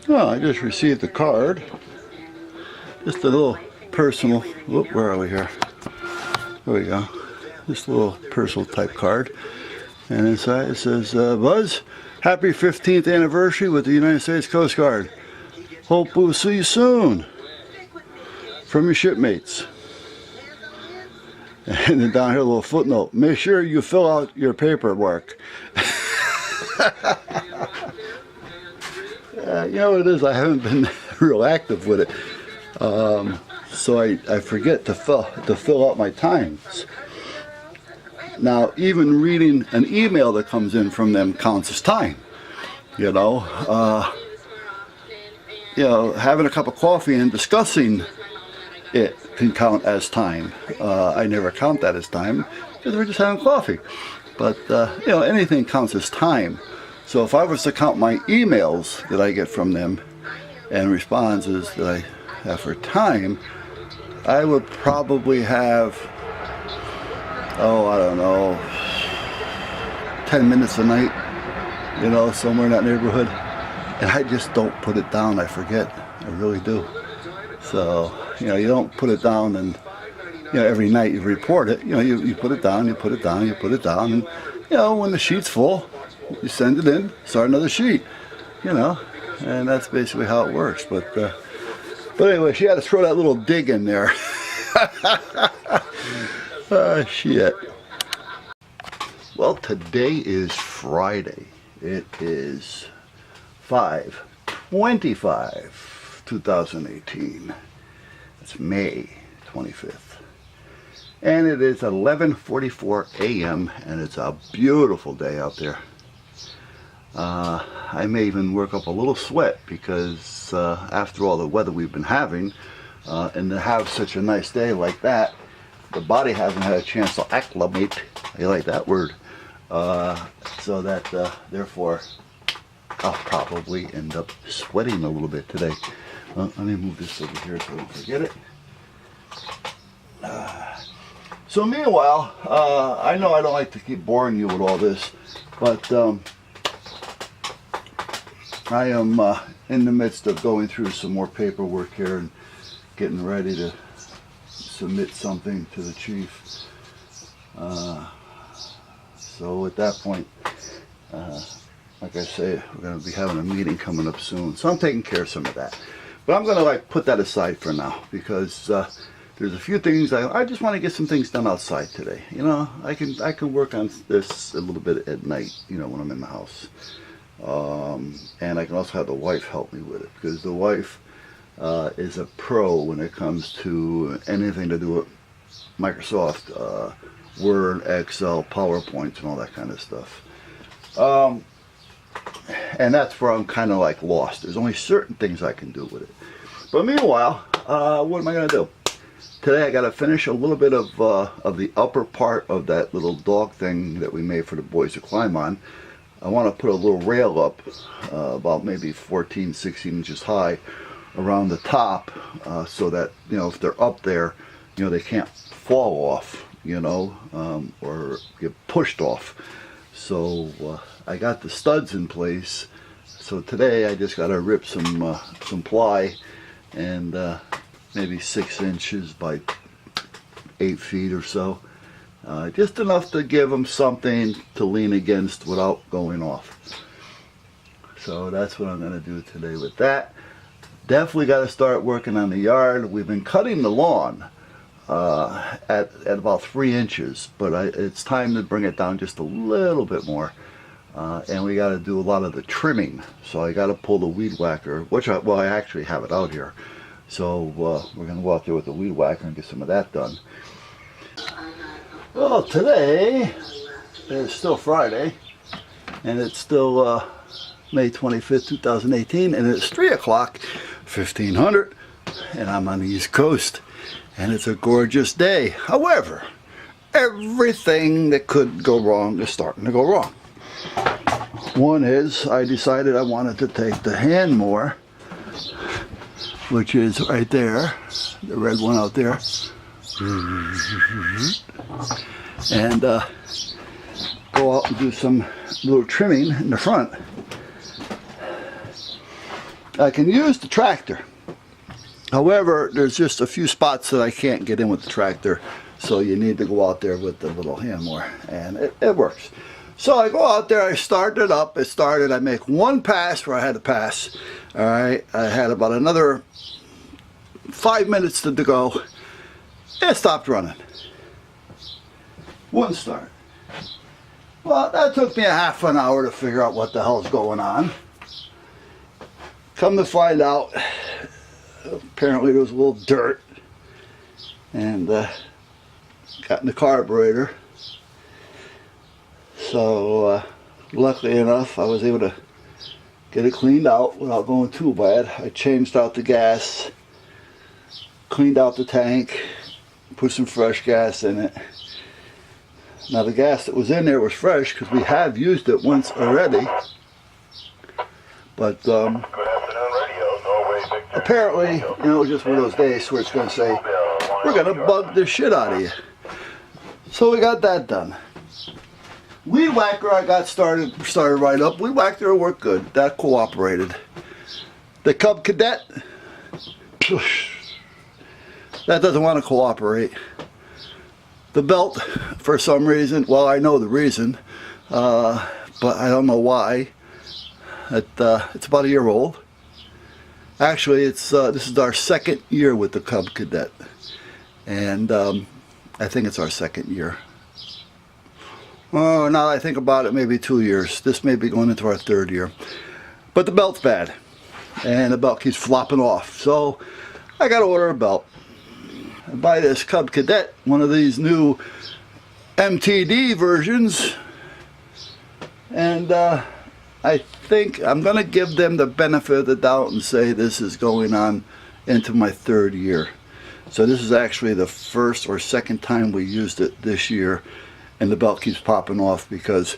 Oh, I just received a card. Just a little personal, whoop, where are we here? There we go. Just a little personal type card. And inside it says, Buzz, happy 15th anniversary with the United States Coast Guard. Hope we'll see you soon. From your shipmates. And then down here a little footnote. Make sure you fill out your paperwork. You know what it is, I haven't been real active with it. So I forget to fill out my times. Now, even reading an email that comes in from them counts as time. You know, having a cup of coffee and discussing it can count as time. I never count that as time because we're just having coffee. But anything counts as time. So if I was to count my emails that I get from them and responses that I have for time, I would probably have, I don't know, 10 minutes a night, somewhere in that neighborhood. And I just don't put it down. I forget. I really do. So, you don't put it down and, every night you report it. You put it down, you put it down, you put it down. And, when the sheet's full, you send it in, start another sheet, and that's basically how it works. But anyway, she had to throw that little dig in there. Shit. Well, today is Friday. It is 5/25/2018. It's May 25th. And it is 11:44 a.m. and it's a beautiful day out there. I may even work up a little sweat because after all the weather we've been having, and to have such a nice day like that, the body hasn't had a chance to acclimate. I like that word. So that therefore I'll probably end up sweating a little bit today. Let me move this over here so I don't forget it. So meanwhile, I know I don't like to keep boring you with all this, but I am in the midst of going through some more paperwork here and getting ready to submit something to the chief. So at that point, like I say, we're going to be having a meeting coming up soon. So I'm taking care of some of that. But I'm going to put that aside for now because there's a few things I just want to get some things done outside today. I can work on this a little bit at night, when I'm in the house. And I can also have the wife help me with it because the wife is a pro when it comes to anything to do with Microsoft, Word, Excel, PowerPoint, and all that kind of stuff. And that's where I'm kind of lost. There's only certain things I can do with it. But meanwhile, what am I going to do? Today I got to finish a little bit of the upper part of that little dog thing that we made for the boys to climb on. I want to put a little rail up about maybe 14, 16 inches high around the top so that, if they're up there, they can't fall off, or get pushed off. So I got the studs in place. So today I just got to rip some ply and maybe 6 inches by 8 feet or so. Just enough to give them something to lean against without going off. So that's what I'm going to do today with that. Definitely got to start working on the yard. We've been cutting the lawn at about 3 inches, but it's time to bring it down just a little bit more. And we got to do a lot of the trimming. So I got to pull the weed whacker, which I actually have it out here. So we're going to go out there with the weed whacker and get some of that done. Well, today is still Friday, and it's still May 25th, 2018, and it's 3 o'clock, 1500, and I'm on the East Coast, and it's a gorgeous day. However, everything that could go wrong is starting to go wrong. One is I decided I wanted to take the hand mower, which is right there, the red one out there, and go out and do some little trimming in the front. I can use the tractor. However, there's just a few spots that I can't get in with the tractor, so you need to go out there with the little hand mower, and it works. So I go out there, I start it up, I make one pass where I had to pass. All right, I had about another 5 minutes to go. It stopped running. Wouldn't start. Well, that took me a half an hour to figure out what the hell's going on. Come to find out, apparently there was a little dirt and got in the carburetor. So luckily enough, I was able to get it cleaned out without going too bad. I changed out the gas, cleaned out the tank, put some fresh gas in it. Now the gas that was in there was fresh because we have used it once already. But apparently, you know, just one of those days where it's going to say, we're going to bug the shit out of you. So we got that done. Weed whacker I got started right up. Weed whacker worked good. That cooperated. The Cub Cadet, that doesn't want to cooperate. The belt, for some reason, well, I know the reason, but I don't know why. It's about a year old. Actually, this is our second year with the Cub Cadet, and I think it's our second year. Oh, now that I think about it, maybe 2 years. This may be going into our third year. But the belt's bad, and the belt keeps flopping off. So I got to order a belt. I buy this Cub Cadet, one of these new MTD versions, and I think I'm going to give them the benefit of the doubt and say this is going on into my third year. So this is actually the first or second time we used it this year, and the belt keeps popping off because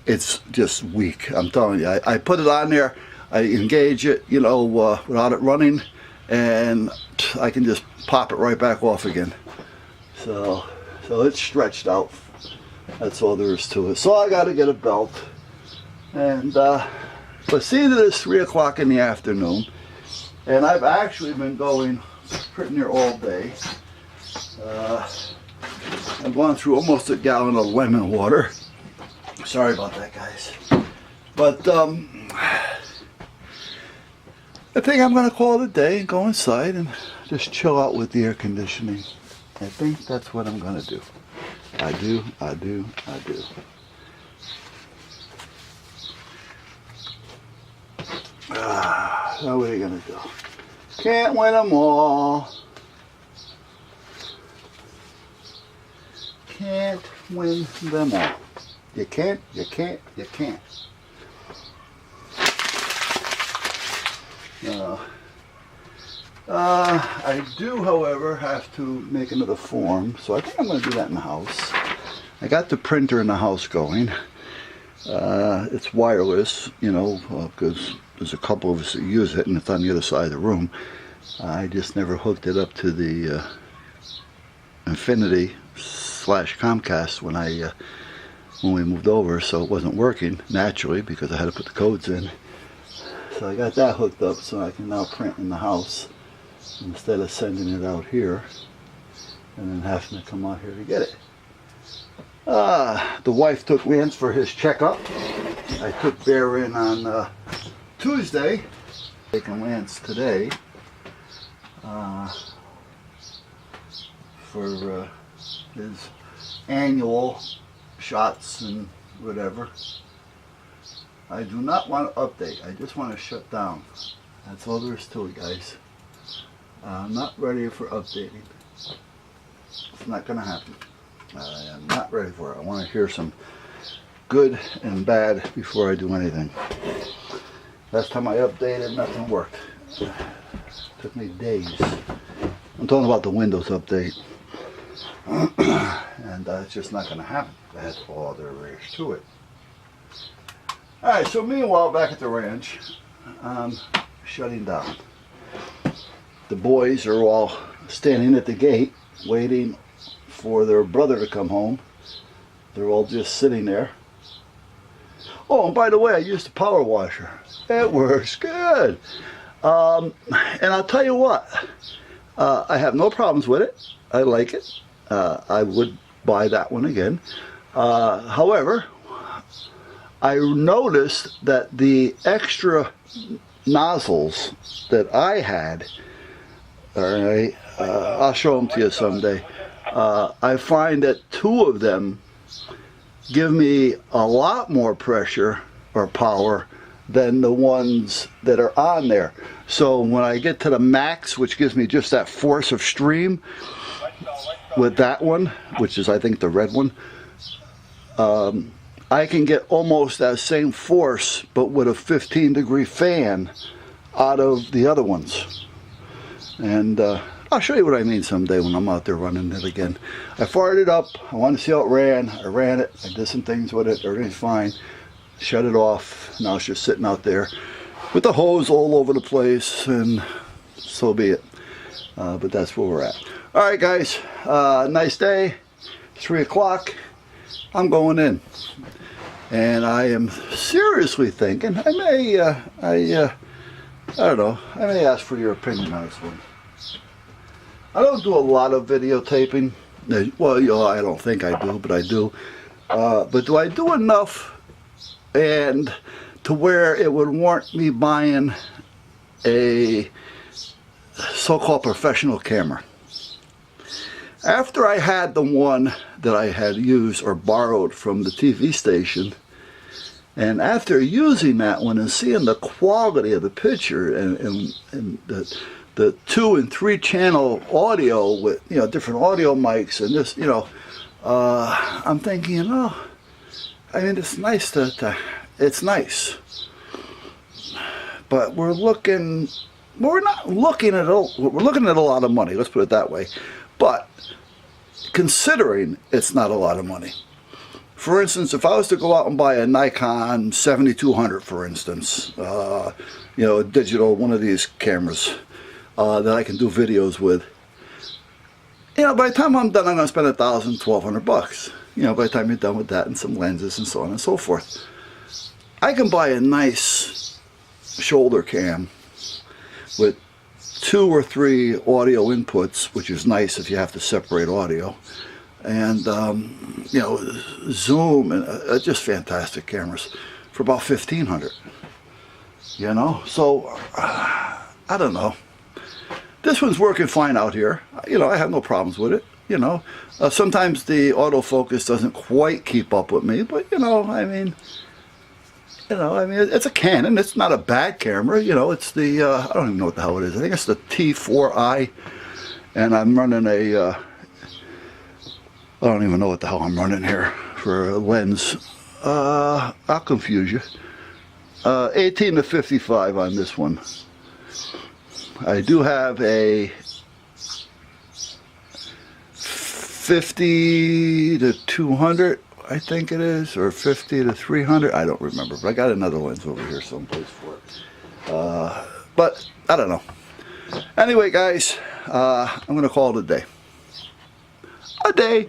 it's just weak. I'm telling you, I put it on there, I engage it, you know, without it running, and I can just pop it right back off again. So it's stretched out. That's all there is to it. So I got to get a belt. And but see that it's 3 o'clock in the afternoon, and I've actually been going pretty near all day. I've gone through almost a gallon of lemon water. Sorry about that, guys. But I think I'm going to call it a day and go inside and just chill out with the air conditioning. I think that's what I'm going to do. I do. So what are you going to do? Can't win them all. Can't win them all. You can't. I do, however, have to make another form, so I think I'm going to do that in the house. I got the printer in the house going. It's wireless, you know, because there's a couple of us that use it, and it's on the other side of the room. I just never hooked it up to the Infinity/Comcast when we moved over, so it wasn't working naturally because I had to put the codes in. So I got that hooked up so I can now print in the house instead of sending it out here and then having to come out here to get it. The wife took Lance for his checkup. I took Bear in on Tuesday. Taking Lance today for his annual shots and whatever. I do not want to update. I just want to shut down. That's all there is to it, guys. I'm not ready for updating. It's not going to happen. I am not ready for it. I want to hear some good and bad before I do anything. Last time I updated, nothing worked. It took me days. I'm talking about the Windows update. And it's just not going to happen. That's all there is to it. Alright, so meanwhile, back at the ranch, I'm shutting down. The boys are all standing at the gate, waiting for their brother to come home. They're all just sitting there. Oh, and by the way, I used a power washer. It works good. And I'll tell you what, I have no problems with it. I like it. I would buy that one again. However, I noticed that the extra nozzles that I had, all right, I'll show them to you someday. I find that 2 of them give me a lot more pressure or power than the ones that are on there. So when I get to the max, which gives me just that force of stream with that one, which is I think the red one, I can get almost that same force but with a 15-degree fan out of the other ones. And I'll show you what I mean someday when I'm out there running it again. I fired it up. I wanted to see how it ran. I ran it. I did some things with it. Everything's fine. Shut it off. Now it's just sitting out there with the hose all over the place, and so be it. But that's where we're at. All right, guys. Nice day. 3 o'clock. I'm going in, and I am seriously thinking I may. I don't know. I may ask for your opinion on this one. I don't do a lot of videotaping. Well, you know, I don't think I do, but I do. But do I do enough and to where it would warrant me buying a so-called professional camera? After I had the one that I had used or borrowed from the TV station, and after using that one and seeing the quality of the picture and the 2 and 3 channel audio with, you know, different audio mics and this, you know, I'm thinking, you know, I mean, it's nice it's nice, but we're not looking at we're looking at a lot of money, let's put it that way. But considering it's not a lot of money, for instance, if I was to go out and buy a Nikon 7200, for instance, you know, a digital, one of these cameras that I can do videos with, you know, by the time I'm done, I'm going to spend $1,000, $1,200. You know, by the time you're done with that and some lenses and so on and so forth. I can buy a nice shoulder cam with 2 or 3 audio inputs, which is nice if you have to separate audio, and you know, zoom, and just fantastic cameras for about $1,500. You know, so I don't know. This one's working fine out here. You know, I have no problems with it. You know, sometimes the autofocus doesn't quite keep up with me, but you know, I mean, it's a Canon. It's not a bad camera. You know, it's the I don't even know what the hell it is. I think it's the T4i, and I'm running a I don't even know what the hell I'm running here for a lens. I'll confuse you. 18 to 55 on this one. I do have a 50 to 200, I think it is, or 50 to 300. I don't remember, but I got another lens over here someplace for it. But I don't know. Anyway, guys, I'm going to call it a day.